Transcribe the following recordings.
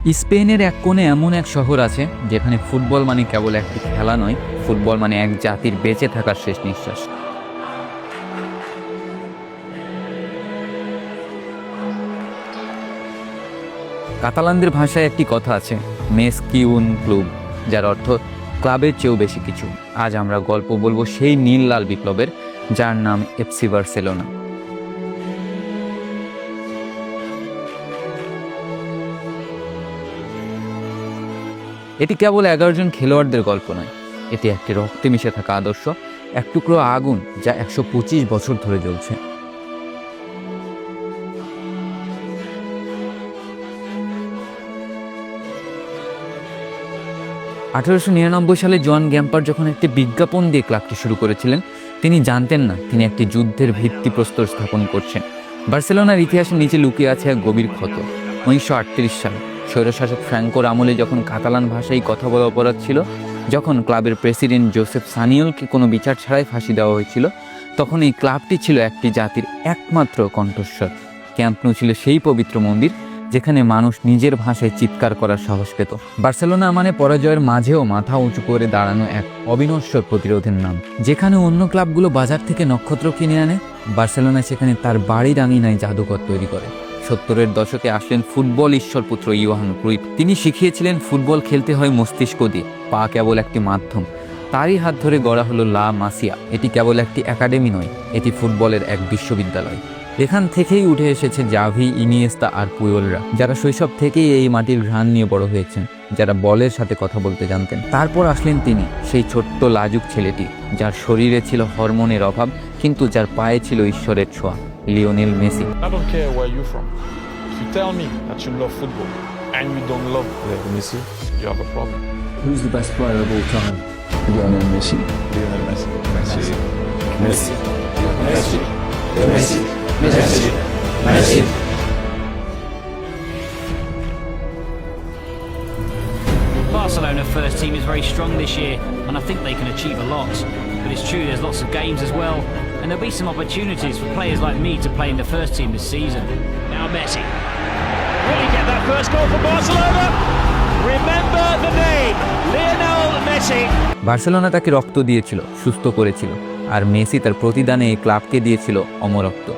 স্পেনের এক কোণে এমন এক শহর আছে যেখানে ফুটবল মানে কেবল একটি খেলা নয়, ফুটবল মানে এক জাতির বেঁচে থাকার শেষ নিঃশ্বাস। কাতালানদের ভাষায় একটি কথা আছে, মেস কি উন ক্লুব, যার অর্থ ক্লাবের চেয়েও বেশি কিছু। আজ আমরা গল্প বলবো সেই নীল লাল বিপ্লবের, যার নাম এফসি বার্সেলোনা। এটি কেবল 11 জন খেলোয়াড়দের গল্প নয়, এটি একটি রক্তে মিশে থাকা আদর্শ, এক টুকরো আগুন যা 125 বছর ধরে জ্বলছে। সালে জোয়ান গ্যাম্পার যখন একটি বিজ্ঞাপন দিয়ে ক্লাবটি শুরু করেছিলেন, তিনি জানতেন না তিনি একটি যুদ্ধের ভিত্তিপ্রস্তর স্থাপন করছেন। বার্সেলোনার ইতিহাসের নিচে লুকিয়ে আছে এক গভীর ক্ষত। 1938 সাল স্বৈরশাসক ফ্র্যাঙ্কোর আমলে যখন কাতালান ভাষায় কথা বলা অপরাধ ছিল, যখন ক্লাবের প্রেসিডেন্ট জোসেফ সানিওলকে কোনো বিচার ছাড়াই ফাঁসি দেওয়া হয়েছিল, তখন এই ক্লাবটি ছিল একটি জাতির একমাত্র কণ্ঠস্বর। ক্যাম্প নু ছিল সেই পবিত্র মন্দির যেখানে মানুষ নিজের ভাষায় চিৎকার করার সাহস পেত। বার্সেলোনা মানে পরাজয়ের মাঝেও মাথা উঁচু করে দাঁড়ানো এক অবিনশ্বর প্রতিরোধের নাম। যেখানে অন্য ক্লাবগুলো বাজার থেকে নক্ষত্র কিনে আনে, বার্সেলোনা সেখানে তার বাড়ির আঙিনায় জাদুঘর তৈরি করে। 70-এর দশকে আসলেন ফুটবল ঈশ্বরপুত্র ইয়োহান ক্রুইফ। তিনি শিখিয়েছিলেন ফুটবল খেলতে হয় মস্তিষ্ক দিয়ে, পা কেবল একটি মাধ্যম। তারই হাত ধরে গড়া হলো লা মাসিয়া। এটি কেবল একটি একাডেমি নয়, এটি ফুটবলের এক বিশ্ববিদ্যালয়। এখান থেকেই উঠে এসেছে জাভি, ইনিয়েস্তা আর পুয়োলরা, যারা শৈশব থেকেই এই মাটির ঘ্রাণ নিয়ে বড় হয়েছেন, যারা বলের সাথে কথা বলতে জানতেন। তারপর আসলেন তিনি, সেই ছোট্ট লাজুক ছেলেটি যার শরীরে ছিল হরমোনের অভাব, কিন্তু যার পায়ে ছিল ঈশ্বরের ছোঁয়া, Lionel Messi. I don't care where you're from. If you tell me that you love football and you don't love Lionel Messi, you have a problem. Who's the best player of all time? Lionel Messi. Lionel Messi. Messi. Messi. Messi. Messi. Messi. Messi. Barcelona first team is very strong this year, and I think they can achieve a lot. But it's true there's lots of games as well, and there'll be some opportunities for players like me to play in the first team this season. Now Messi. Will he get that first goal for Barcelona? Remember the name, Lionel Messi. Barcelona তাকে রক্ত দিয়েছিল, সুস্থ করেছিল, আর Messi তার প্রতিদানে এই ক্লাবকে দিয়েছিল অমরত্ব।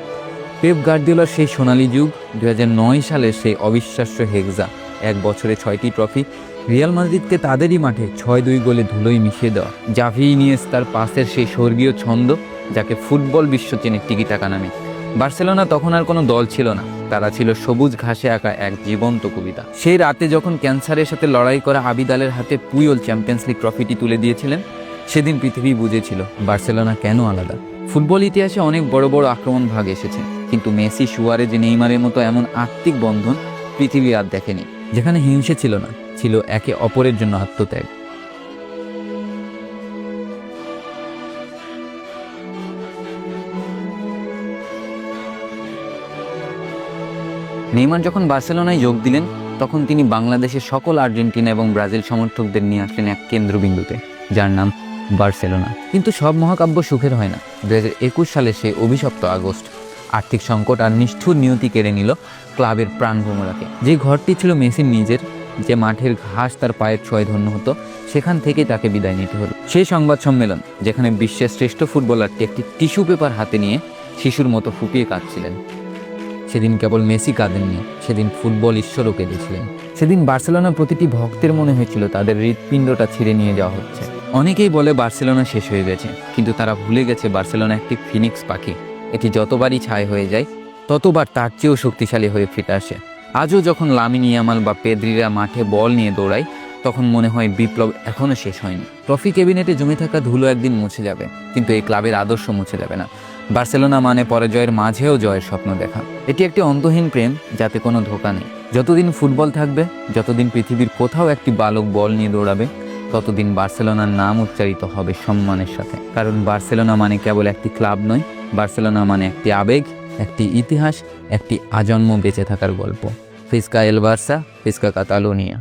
Pep গার্দিওলার সেই সোনালী যুগ, 2009 সালের সেই অবিশ্বাস্য হেক্সা, এক বছরে 6টি ট্রফি, রিয়াল মাদ্রিদকে তাদেরই মাঠে 6-2 গোলে ধুলোয় মিশিয়ে দেওয়া, জাভি, ইনিয়েস্তার পাসের সেই স্বর্গীয় ছন্দ যাকে ফুটবল বিশ্ব চেনে টিকি টাকা নামে। বার্সেলোনা তখন আর কোনো দল ছিল না, তারা ছিল সবুজ ঘাসে আঁকা এক জীবন্ত কবিতা। সেই রাতে যখন ক্যান্সারের সাথে লড়াই করা আবিদালের হাতে পুয়োল চ্যাম্পিয়ন্স লিগ ট্রফিটি তুলে দিয়েছিলেন, সেদিন পৃথিবী বুঝেছিল বার্সেলোনা কেন আলাদা। ফুটবল ইতিহাসে অনেক বড় বড় আক্রমণ ভাগ এসেছে, কিন্তু মেসি, সুয়ারেজ, নেইমারের মতো এমন আত্মিক বন্ধন পৃথিবী আর দেখেনি, যেখানে হিংসে ছিল না, ছিল একে অপরের জন্য আত্মত্যাগ। নেইমার যখন বার্সেলোনায় যোগ দিলেন, তখন তিনি বাংলাদেশের সকল আর্জেন্টিনা এবং ব্রাজিল সমর্থকদের নিয়ে আসলেন এক কেন্দ্রবিন্দুতে, যার নাম বার্সেলোনা। কিন্তু সব মহাকাব্য সুখের হয় না। 2021 সালে সেই অভিশপ্ত আগস্ট, আর্থিক সংকট আর নিষ্ঠুর নিয়তি কেড়ে নিল ক্লাবের প্রাণভোমরাকে। যে ঘরটি ছিল মেসির নিজের, যে মাঠের ঘাস তার পায়ের ছোঁয়ায় ধন্য হতো, সেখান থেকেই তাকে বিদায় নিতে হলো। সেই সংবাদ সম্মেলন যেখানে বিশ্বের শ্রেষ্ঠ ফুটবলারটি একটি টিস্যু পেপার হাতে নিয়ে শিশুর মতো ফুপিয়ে কাঁদছিলেন, সেদিন কেবল মেসি কাঁদেননি, সেদিন ফুটবল ঈশ্বরও কেঁদেছিলেন। সেদিন বার্সেলোনার প্রতিটি ভক্তের মনে হয়েছিল তাদের হৃৎপিণ্ডটা ছিঁড়ে নিয়ে যাওয়া হচ্ছে। অনেকেই বলে বার্সেলোনা শেষ হয়ে গেছে, কিন্তু তারা ভুলে গেছে বার্সেলোনা একটি ফিনিক্স পাখি। এটি যতবারই ছাই হয়ে যায়, ততবার তার চেয়েও শক্তিশালী হয়ে ফিরে আসে। আজও যখন লামিন ইয়ামাল বা পেদ্রিরা মাঠে বল নিয়ে দৌড়ায়, তখন মনে হয় বিপ্লব এখনও শেষ হয়নি। ট্রফি ক্যাবিনেটে জমে থাকা ধুলো একদিন মুছে যাবে, কিন্তু এই ক্লাবের আদর্শ মুছে যাবে না। বার্সেলোনা মানে পরাজয়ের মাঝেও জয়ের স্বপ্ন দেখা। এটি একটি অন্তহীন প্রেম, যাতে কোনো ধোঁকা নেই। যতদিন ফুটবল থাকবে, যতদিন পৃথিবীর কোথাও একটি বালক বল নিয়ে দৌড়াবে, ততদিন বার্সেলোনার নাম উচ্চারিত হবে সম্মানের সাথে। কারণ বার্সেলোনা মানে কেবল একটি ক্লাব নয়, বার্সেলোনা মানে একটি আবেগ, একটি ইতিহাস, একটি আজন্ম বেঁচে থাকার গল্প। ফিস্কা এল বার্সা, ফিস্কা কাতালোনিয়া।